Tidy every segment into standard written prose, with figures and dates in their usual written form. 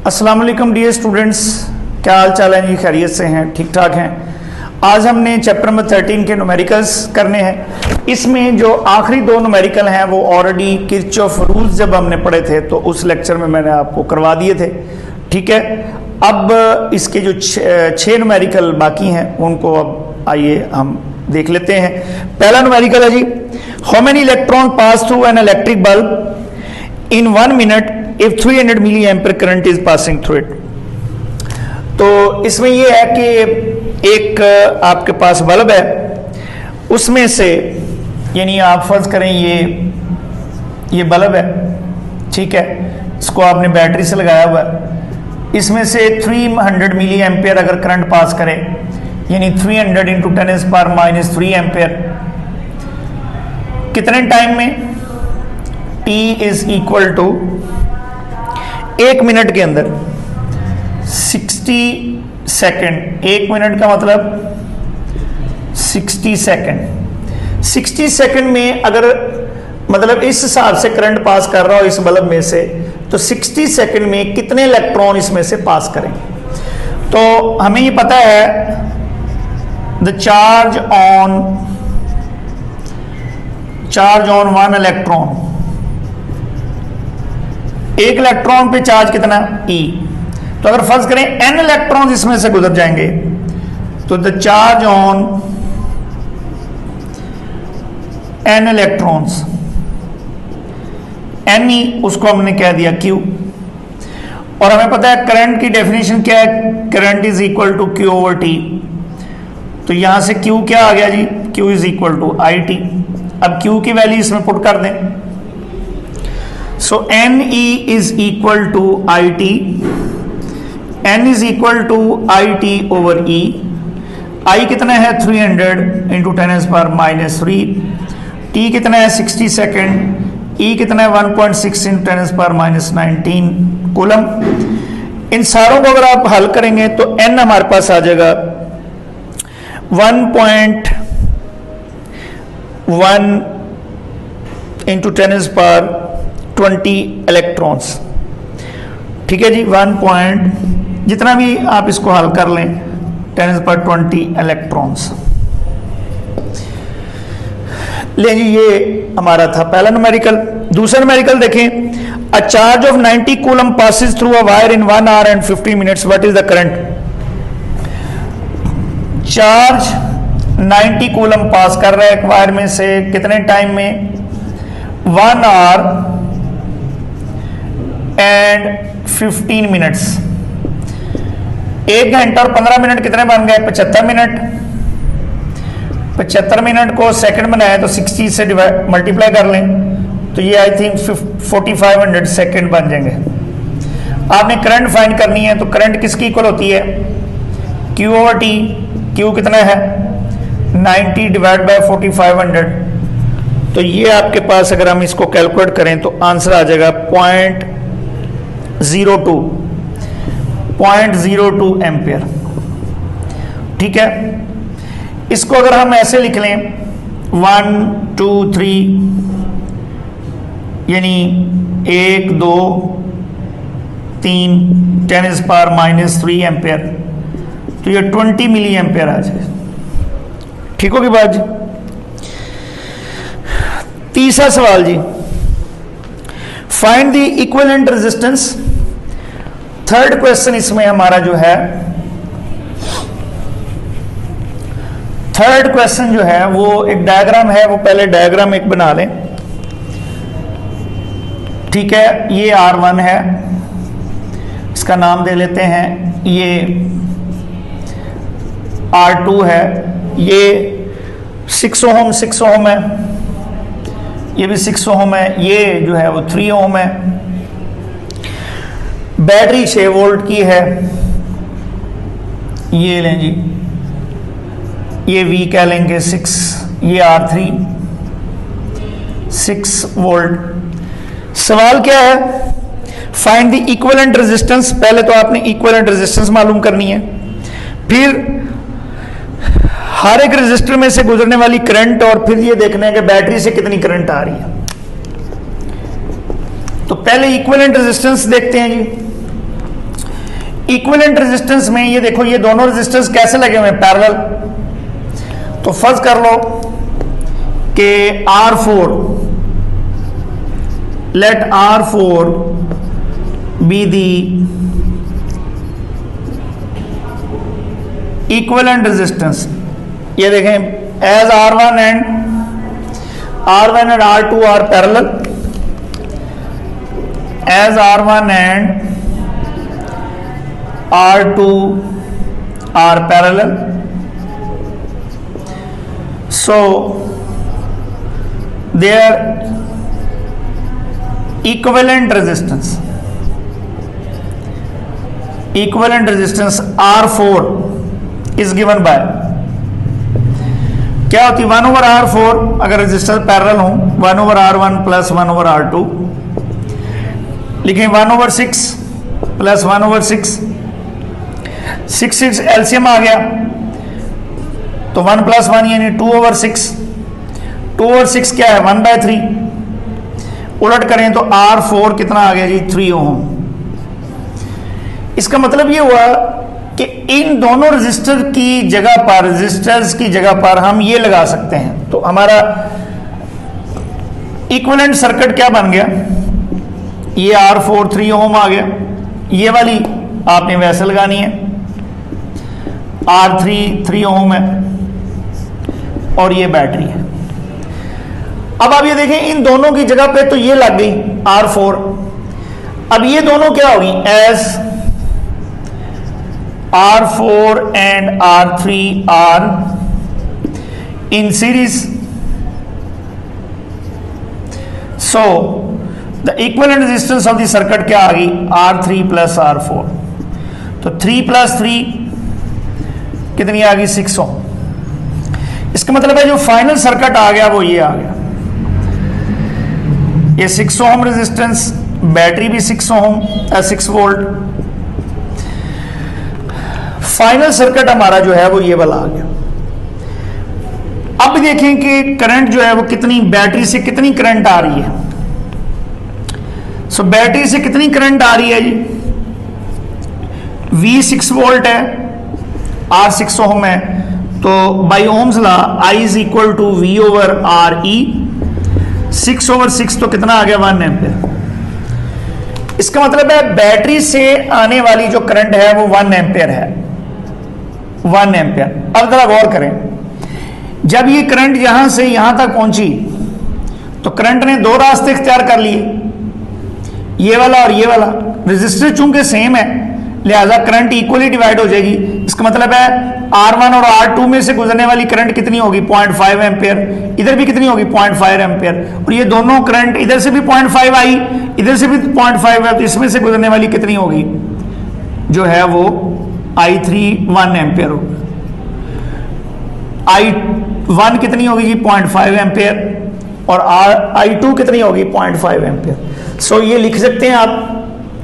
अस्सलाम वालेकुम dear students, क्या हाल चाल है जी? खैरियत से हैं? ठीक ठाक हैं। आज हमने चैप्टर नंबर 13 के न्यूमेरिकल्स करने हैं। इसमें जो आखिरी दो न्यूमेरिकल हैं वो ऑलरेडी किरचॉफ रूल्स जब हमने पढ़े थे तो उस लेक्चर में मैंने आपको करवा दिए थे। ठीक है, अब इसके जो छः न्यूमेरिकल बाकी हैं उनको अब आइए हम देख लेते हैं। पहला न्यूमेरिकल है जी, how many electron pass through an electric bulb in 1 minute if 300 milli ampere current is passing through it. तो इसमें यह है कि एक आपके पास बल्ब है, उसमें से यानी आप फर्ज करें ये बल्ब है, ठीक है, इसको आपने बैटरी से लगाया हुआ है। इसमें से 300 मिली एम्पीयर अगर करंट पास करे यानी 300 इंटू 10⁻³ एम्पीयर, कितने टाइम में? T is equal to 1 minute के अंदर 60 सेकेंड। 1 मिनट का मतलब 60 सेकेंड। 60 सेकेंड में अगर मतलब इस हिसाब से करंट पास कर रहा हो इस बल्ब में से, तो 60 सेकेंड में कितने इलेक्ट्रॉन इसमें से पास करेंगे? तो हमें ये पता है द चार्ज ऑन 1 इलेक्ट्रॉन, एक इलेक्ट्रॉन पे चार्ज कितना? E। तो अगर फर्ज करें n इलेक्ट्रॉन इसमें से गुजर जाएंगे तो the charge on n electrons, Ne उसको हमने कह दिया Q। और हमें पता है करंट की डेफिनेशन क्या है? Current is equal to Q over T। तो यहां से Q क्या आ गया जी? Q is equal to IT। अब Q की वैल्यू इसमें पुट कर दें, so Ne is equal to IT। N is equal to IT over E। I कितना है? 300 इंटू 10⁻³ T कितना है? 60 सेकेंड। E कितना है? 1.6 इंटू 10⁻19 कूलम। इन सारों को अगर आप हल करेंगे तो N हमारे पास आ जाएगा 1.1 इंटू 10⁻20 इलेक्ट्रॉन्स। ठीक है जी, 1 जितना भी आप इसको हल कर लें 10⁻20 इलेक्ट्रॉन्स। ले जी, ये हमारा था पहला न्यूमेरिकल। दूसरा न्यूमेरिकल देखें, a charge of 90 coulomb passes through a wire in 1 hour and 50 minutes, what is the current? Charge 90 coulomb pass कर रहा है एक वायर में से, कितने टाइम में? 1 आवर एंड 15 मिनट्स। 1 घंटा और 15 मिनट कितने बन गए? 75 मिनट। 75 मिनट को सेकंड बनाया तो 60 से मल्टीप्लाई कर लें तो ये आई थिंक 4500 सेकंड बन जाएंगे। आपने करंट फाइंड करनी है तो करंट किसकी इक्वल होती है? Q over T। Q कितना है? 90 डिवाइड बाय 4500। तो ये आपके पास अगर हम इसको कैलकुलेट करें तो आंसर आ जाएगा 0.02 एम्पियर। ठीक है, इसको अगर हम ऐसे लिख लें 1 2 3 यानी 1 2 3 10⁻³ एम्पियर, तो ये 20 मिली एम्पियर आ जाए। ठीक होगी बात जी? तीसरा सवाल जी, find the equivalent resistance. Third question इसमें हमारा जो है, थर्ड क्वेश्चन जो है वो एक डायग्राम है, वो पहले डायग्राम एक बना लें। ठीक है, ये R1 है, इसका नाम दे लेते हैं, ये R2 है, ये 6 ओम है, ये भी 6 ओम है, ये जो है वो 3 ओम है। बैटरी 6 वोल्ट की है, ये लें जी, ये V कह लेंगे 6, ये R3 6 वोल्ट। सवाल क्या है? Find the equivalent resistance. पहले तो आपने इक्विवेलेंट रेजिस्टेंस मालूम करनी है, फिर हर एक रेजिस्टर में से गुजरने वाली करंट, और फिर ये देखना है कि बैटरी से कितनी करंट आ रही है। तो पहले इक्विवेलेंट रेजिस्टेंस देखते हैं जी। इक्विवेलेंट रेजिस्टेंस में ये देखो, ये दोनों रेजिस्टेंस कैसे लगे हुए हैं, पैरेलल। तो फर्ज कर लो कि R4, let R4 be the equivalent resistance. ये देखें, as R1 and R2 are parallel, as R1 and R2 are parallel, so their equivalent resistance R4 is given by, क्या होती है 1/R4 अगर रेजिस्टेंस पैरेलल हो, 1/R1 प्लस 1/R2, लिखें 1/6 plus 1/6, 6 LCM आ गया तो 1 + 1 यानी 2/6, 2/6 क्या है 1/3, उलट करें तो R4 कितना आ गया जी 3 ओम। इसका मतलब ये हुआ कि इन दोनों रेजिस्टर्स की जगह पर हम ये लगा सकते हैं, तो हमारा इक्विवेलेंट सर्किट क्या बन गया, ये R4 3 ओम आ गया, ये वाली आपने वैसे लगानी है, R3 3 ओम है और ये बैटरी है। अब आप ये देखें इन दोनों की जगह पे तो ये लग गई R4, अब ये दोनों क्या होगी, as R4 and R3 are in series, so the equivalent resistance of the circuit क्या आ गई, R3 + R4, तो 3 + 3 कितनी आ गई 6 ओम। इसका मतलब है जो फाइनल सर्किट आ गया वो ये आ गया, ये 6 ओम रेजिस्टेंस, बैटरी भी 6 ओम 6 वोल्ट, फाइनल सर्किट हमारा जो है वो ये वाला आ गया। अब देखें कि करंट जो है वो कितनी, बैटरी से कितनी करंट आ रही है। सो बैटरी से कितनी करंट आ रही है जी, V 6 वोल्ट है, R 6 ओम है, तो by ohm's law I is equal to V/RE, 6/6 तो कितना आ गया 1 एम्पियर। इसका मतलब है बैटरी से आने वाली जो करंट है वो 1 एम्पियर है, 1 एम्पियर। अब जरा गौर करें, जब ये करंट यहां से यहां तक पहुंची तो करंट ने दो रास्ते इख्तियार कर लिए, ये वाला और ये वाला, रेजिस्टर चूंकि सेम है लिहाजा करंट इक्वली डिवाइड हो जाएगी। इसका मतलब है R1 और R2 में से गुजरने वाली करंट कितनी होगी 0.5 एम्पियर, इधर भी कितनी होगी 0.5 एम्पियर, और ये दोनों करंट इधर से भी 0.5 आई, इधर से भी 0.5 है, तो इसमें से गुजरने वाली कितनी होगी जो है वो I3 1 एम्पियर होगी, I1 कितनी होगी जी 0.5 एम्पियर और I2 कितनी होगी 0.5 एम्पियर। सो ये लिख सकते हैं आप,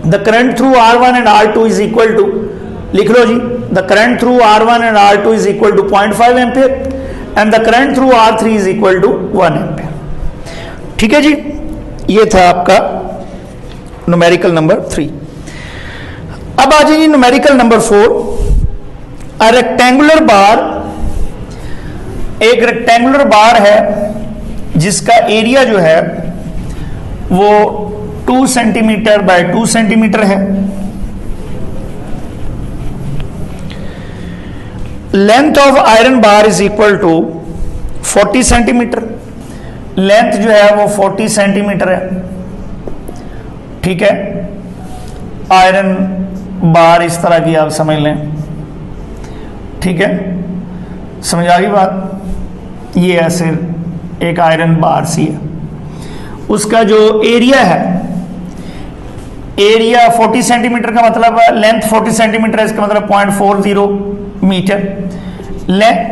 the current through R1 and R2 is equal to, लिख लो जी, the current through R1 and R2 is equal to 0.5 ampere and the current through R3 is equal to 1 ampere. ठीक है जी, ये था आपका न्यूमेरिकल नंबर 3। अब आ जाइए न्यूमेरिकल नंबर 4, अ रेक्टेंगुलर बार, एक रेक्टेंगुलर बार है जिसका एरिया जो है वो 2 सेंटीमीटर बाय 2 सेंटीमीटर है, length of iron bar is equal to 40 centimetre, length जो है वो 40 सेंटीमीटर है। ठीक है, आयरन बार इस तरह की आप समझ लें, ठीक है, समझ आ गई बात। ये ऐसे एक आयरन बार सी है, उसका जो एरिया है, एरिया 40 सेंटीमीटर का मतलब लेंथ 40 सेंटीमीटर है, इसका मतलब 0.40 metre.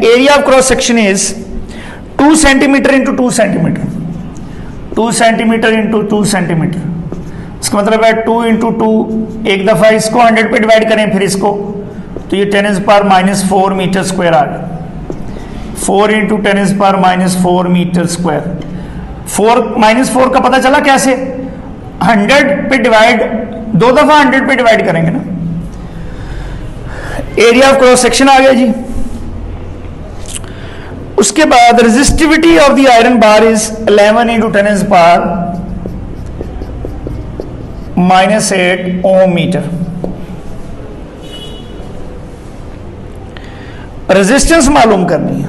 Area of cross section is 2 centimetre into 2 centimetre, 2 centimetre into 2 centimetre, इसका मतलब है 2 इंटू 2, एक दफा इसको 100 पे डिवाइड करें फिर इसको, तो ये 10⁻⁻⁴ मीटर स्क्वायर आ गया, 4 इंटू 10⁻⁻⁴ मीटर स्क्वायर। 4 का पता चला कैसे, 100 पे डिवाइड, दो दफा 100 पे डिवाइड करेंगे ना, एरिया ऑफ क्रॉस सेक्शन आ गया जी। उसके बाद resistivity of the iron bar is 11 into 10 power -8 ohm metre. Resistance मालूम करनी है।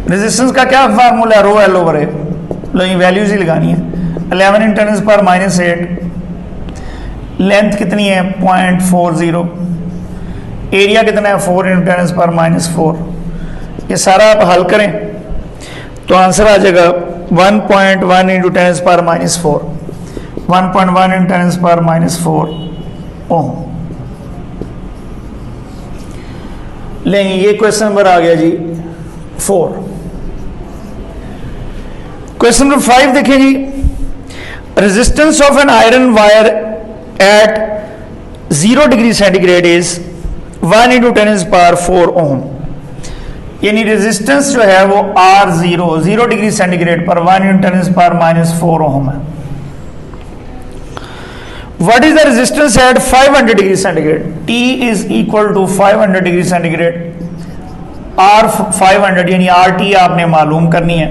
रेजिस्टेंस का क्या फार्मूला है, rho L over A, values ही लगानी है। 11 इंटू 10 पावर -8, लेंथ कितनी है 0.40, एरिया कितना है 4 इंटू 10 पावर -4। ये सारा आप हल करें तो आंसर आ जाएगा 1.1 इंटू 10 पावर -4, 1.1 इंटू 10 पावर -4 ओम। लेंगे ये क्वेश्चन नंबर आ गया जी 4। क्वेश्चन नंबर 5 देखिए जी, resistance of an iron wire at 0 degree centigrade is 1 into 10 power 4 ohm. यानी रेजिस्टेंस जो है वो R0 0 डिग्री सेंटीग्रेड पर 1 इंटू 10 पावर -4 ओम है। What is the resistance at 500 degree centigrade? T is equal to 500 degree centigrade, R 500 यानी RT आपने मालूम करनी है।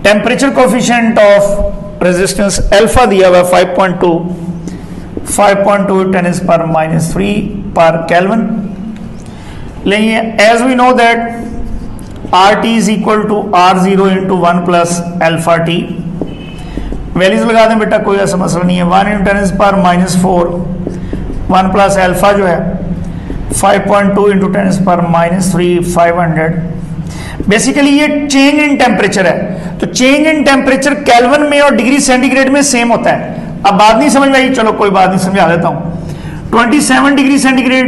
Temperature coefficient of resistance alpha दिया हुआ 5.2 10 पर -3 पर केल्विन। लेंगे as we know that RT is equal to R0 into 1 plus alpha T। Values लगा दें बेटा, कोई ऐसा मसला नहीं है। 1 इंटू 10 पर -4, 1 प्लस अल्फा जो है 5.2 इंटू 10 पर -3 500। बेसिकली ये चेंज इन टेम्परेचर है, तो चेंज इन टेम्परेचर केल्विन में और डिग्री सेंटीग्रेड में सेम होता है। अब बात नहीं समझ में आई, चलो कोई बात नहीं, समझा देता हूं। 27 डिग्री सेंटीग्रेड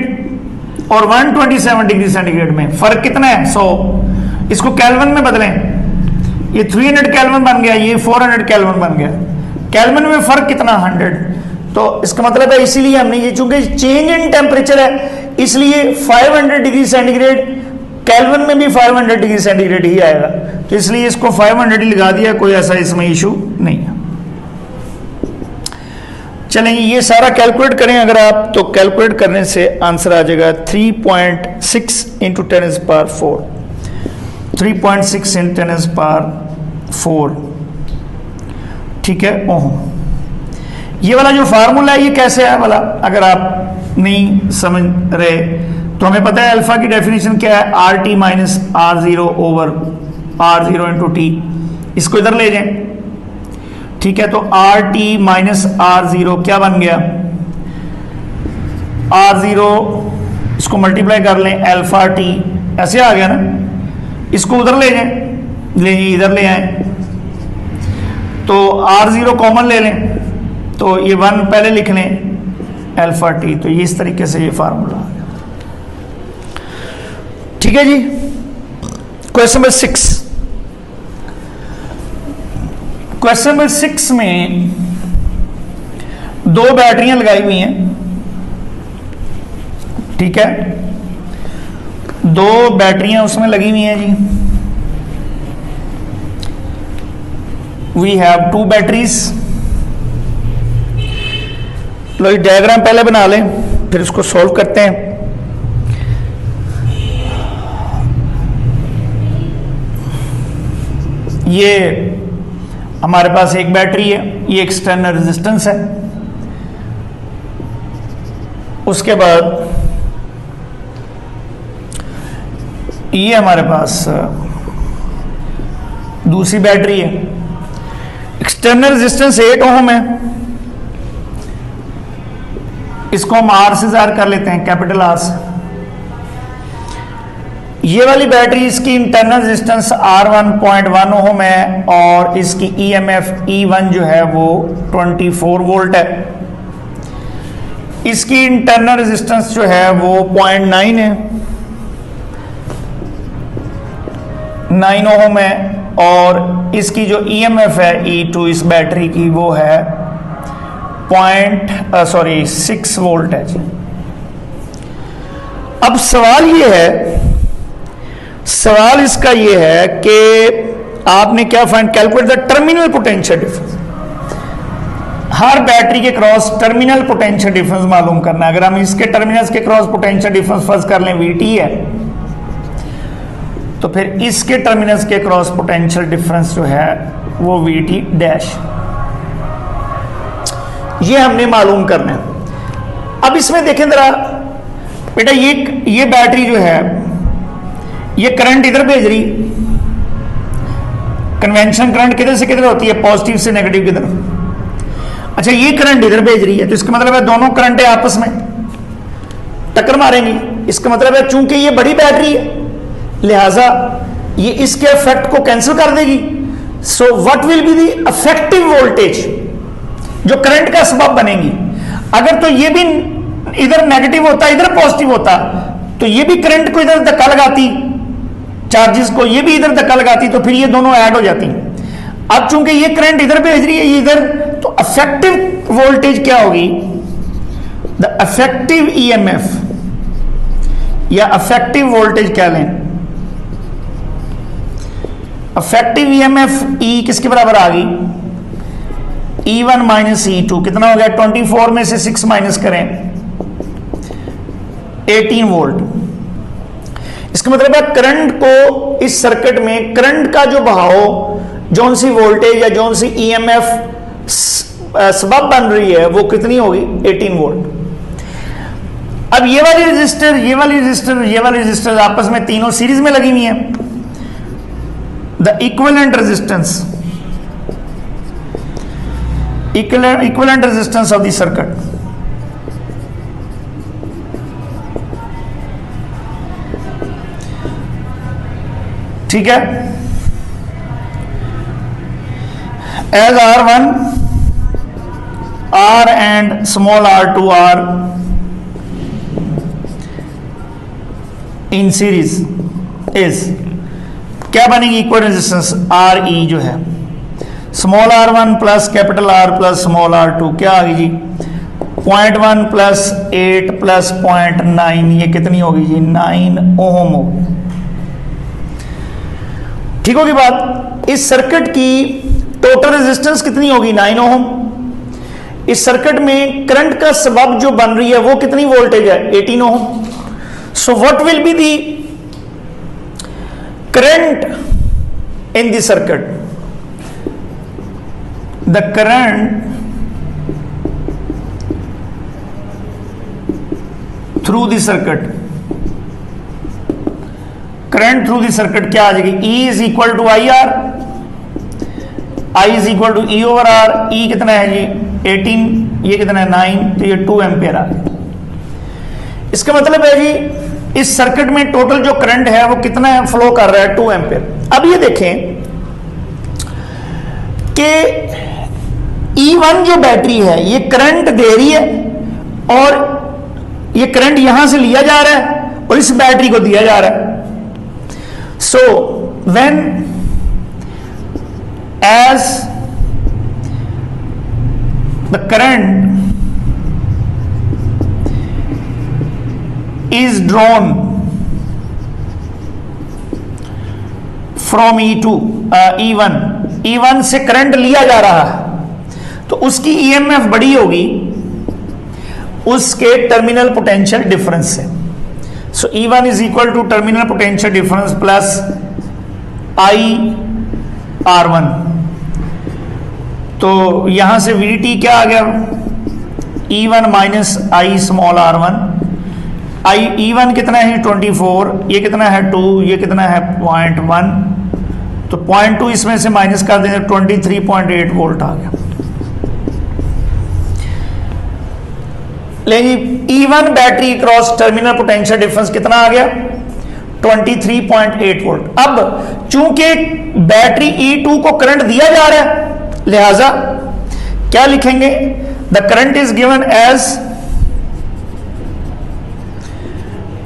और 127 डिग्री सेंटीग्रेड में फर्क कितना है 100। इसको केल्विन में बदलें, ये 300 केल्विन बन गया, ये 400 केल्विन बन गया। केल्विन में फर्क कितना 100। तो इसका मतलब है इसीलिए हमने ये, चूंकि चेंज इन टेम्परेचर है इसलिए 500 डिग्री सेंटीग्रेड केल्विन में भी 500 डिग्री सेंटीग्रेड ही आएगा, तो इसलिए इसको 500 ही लगा दिया, कोई ऐसा इसमें इशू नहीं है। चलेंगे ये सारा कैलकुलेट करें अगर आप, तो कैलकुलेट करने से आंसर आ जाएगा 3.6 इंटू 10 पावर 4, 3.6 इंटू 10 पावर 4, ठीक है ओम। ये वाला जो फार्मूला है ये कैसे है वाला, अगर आप नहीं समझ रहे तो हमें पता है अल्फा की डेफिनेशन क्या है, RT minus R0 over R0 into T. इसको इधर ले जाएं, ठीक है, तो RT माइनस R0 क्या बन गया, R0 इसको मल्टीप्लाई कर लें अल्फा टी, ऐसे आ गया ना। इसको उधर ले जाएं, ले इधर ले आए तो R0 कॉमन ले लें, तो ये 1 पहले लिख लें अल्फा टी, तो ये इस तरीके से ये फार्मूला आ गया। ठीक है जी। क्वेश्चन नंबर 6, क्वेश्चन नंबर 6 में 2 बैटरियां लगाई हुई हैं, ठीक है, 2 बैटरियां उसमें लगी हुई हैं जी। We have 2 batteries. लो ये डायग्राम पहले बना लें फिर इसको सॉल्व करते हैं। ये हमारे पास एक बैटरी है, ये एक्सटर्नल रेजिस्टेंस है। उसके बाद ये हमारे पास दूसरी बैटरी है, एक्सटर्नल रेजिस्टेंस 8 ओम है, इसको हम R से ज़ाहिर कर लेते हैं, कैपिटल R से। ये वाली बैटरी इसकी इंटरनल रेजिस्टेंस R1.1 ओम है और इसकी EMF E1 जो है वो 24 वोल्ट है। इसकी इंटरनल रेजिस्टेंस जो है वो 0.9 है, 9 ओम है, और इसकी जो EMF है E2 इस बैटरी की वो है 6 वोल्ट है जी। अब सवाल ये है, सवाल इसका ये है कि आपने क्या find, calculate the terminal potential difference. Her battery के क्रॉस टर्मिनल पोटेंशियल डिफरेंस मालूम करना है। अगर हम इसके टर्मिनल्स के क्रॉस पोटेंशियल डिफरेंस फर्ज कर लें VT है, तो फिर इसके टर्मिनल्स के क्रॉस पोटेंशियल डिफरेंस जो है वो VT डैश, ये हमने मालूम करना है। अब इसमें देखें जरा बेटा, ये बैटरी जो है ये करंट इधर भेज रही, कन्वेंशन करंट किधर से किधर होती है, पॉजिटिव से नेगेटिव की तरफ। अच्छा, ये करंट इधर भेज रही है, तो इसका मतलब है दोनों करंट है आपस में टक्कर मारेंगी। इसका मतलब है चूंकि ये बड़ी बैटरी है, लिहाजा ये इसके इफेक्ट को कैंसिल कर देगी। सो what will be the effective voltage, जो करंट का सबब बनेगी। अगर तो ये भी इधर नेगेटिव होता, इधर पॉजिटिव होता, तो ये भी करंट को इधर धक्का लगाती, चार्जेस को ये भी इधर धक्का लगाती, तो फिर ये दोनों ऐड हो जाती। अब चूंकि ये करंट इधर भेज रही है, ये इधर, तो इफेक्टिव वोल्टेज क्या होगी, द इफेक्टिव EMF या इफेक्टिव वोल्टेज क्या लें, इफेक्टिव EMF E किसके बराबर आ गई, E1 माइनस E2, कितना हो गया, 24 में से 6 माइनस करें 18 वोल्ट। इसका मतलब है करंट को इस सर्किट में करंट का जो बहाव, जौन सी वोल्टेज या जौन सी EMF सबब बन रही है वो कितनी होगी, 18 वोल्ट। अब ये वाली रजिस्टर, ये वाली रजिस्टर, ये वाली रजिस्टर आपस में तीनों सीरीज में लगी हुई हैं। The equivalent resistance, equivalent resistance of the circuit, ठीक है, as R1 R and small r2 R in series is क्या बनेगी, इक्वल रेजिस्टेंस RE जो है, small r1 plus capital R plus small r2 क्या आ गई जी, 0.1 प्लस 8 प्लस 0.9, ये कितनी होगी जी, 9 ओम होगी। ठीक होगी बात। इस सर्किट की टोटल रेजिस्टेंस कितनी होगी, 9 ओम। इस सर्किट में करंट का सबब जो बन रही है वो कितनी वोल्टेज है, 18 ohm. So what will be the current in the circuit, the current through the circuit, current through the circuit क्या आ जाएगी, E is equal to IR, I is equal to E over R। E कितना है जी 18, ये कितना है 9, तो ये 2 एम्पियर आ गया। इसका मतलब है जी इस सर्किट में टोटल जो करंट है वो कितना है, फ्लो कर रहा है 2 एम्पियर। अब ये देखें कि E1 जो बैटरी है ये करंट दे रही है और ये करंट यहां से लिया जा रहा है और इस बैटरी को दिया जा रहा है। So when as the current is drawn from E1 से करंट लिया जा रहा है तो उसकी EMF बड़ी होगी उसके टर्मिनल पोटेंशियल डिफरेंस से। So E1 is equal to terminal potential difference plus IR1। तो यहां से VT क्या आ गया, E1 minus I small R1। E1 कितना है 24, ये कितना है 2, ये कितना है 0.1, तो 0.2 इसमें से माइनस कर देंगे 23.8 वोल्ट आ गया। लेकिन E1 battery cross terminal potential difference कितना आ गया 23.8 वोल्ट। अब चूंकि बैटरी E2 को करंट दिया जा रहा है लिहाजा क्या लिखेंगे, the current is given as,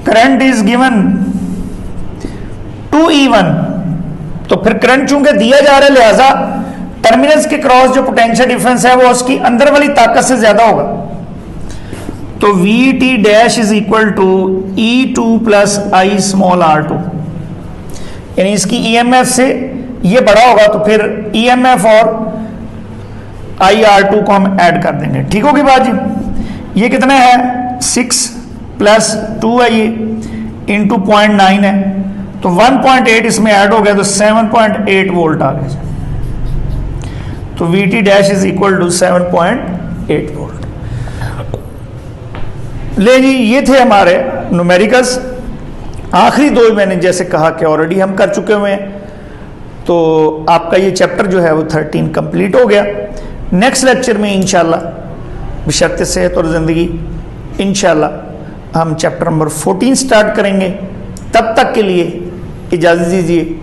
current is given to E1। तो फिर करंट चूंकि दिया जा रहा है लिहाजा टर्मिनल्स के क्रॉस जो पोटेंशियल डिफरेंस है वो उसकी अंदर वाली ताकत से ज्यादा होगा। तो VT dash is equal to E2 plus I small R2, यानी इसकी EMF से ये बड़ा होगा तो फिर EMF और IR2 को हम ऐड कर देंगे। ठीक होगी बात जी। ये कितना है 6 + 2 है ये इंटू 0.9 है, तो 1.8 इसमें ऐड हो गया तो 7.8 वोल्ट आ गया। तो VT dash is equal to 7.8 volt. ले जी, ये थे हमारे न्यूमेरिकल्स। आखिरी दो मैंने जैसे कहा कि ऑलरेडी हम कर चुके हुए हैं, तो आपका ये चैप्टर जो है वो 13 कंप्लीट हो गया। नेक्स्ट लेक्चर में इंशाल्लाह बशर्ते सेहत और ज़िंदगी इंशाल्लाह हम चैप्टर नंबर 14 स्टार्ट करेंगे। तब तक के लिए इजाज़त दीजिए।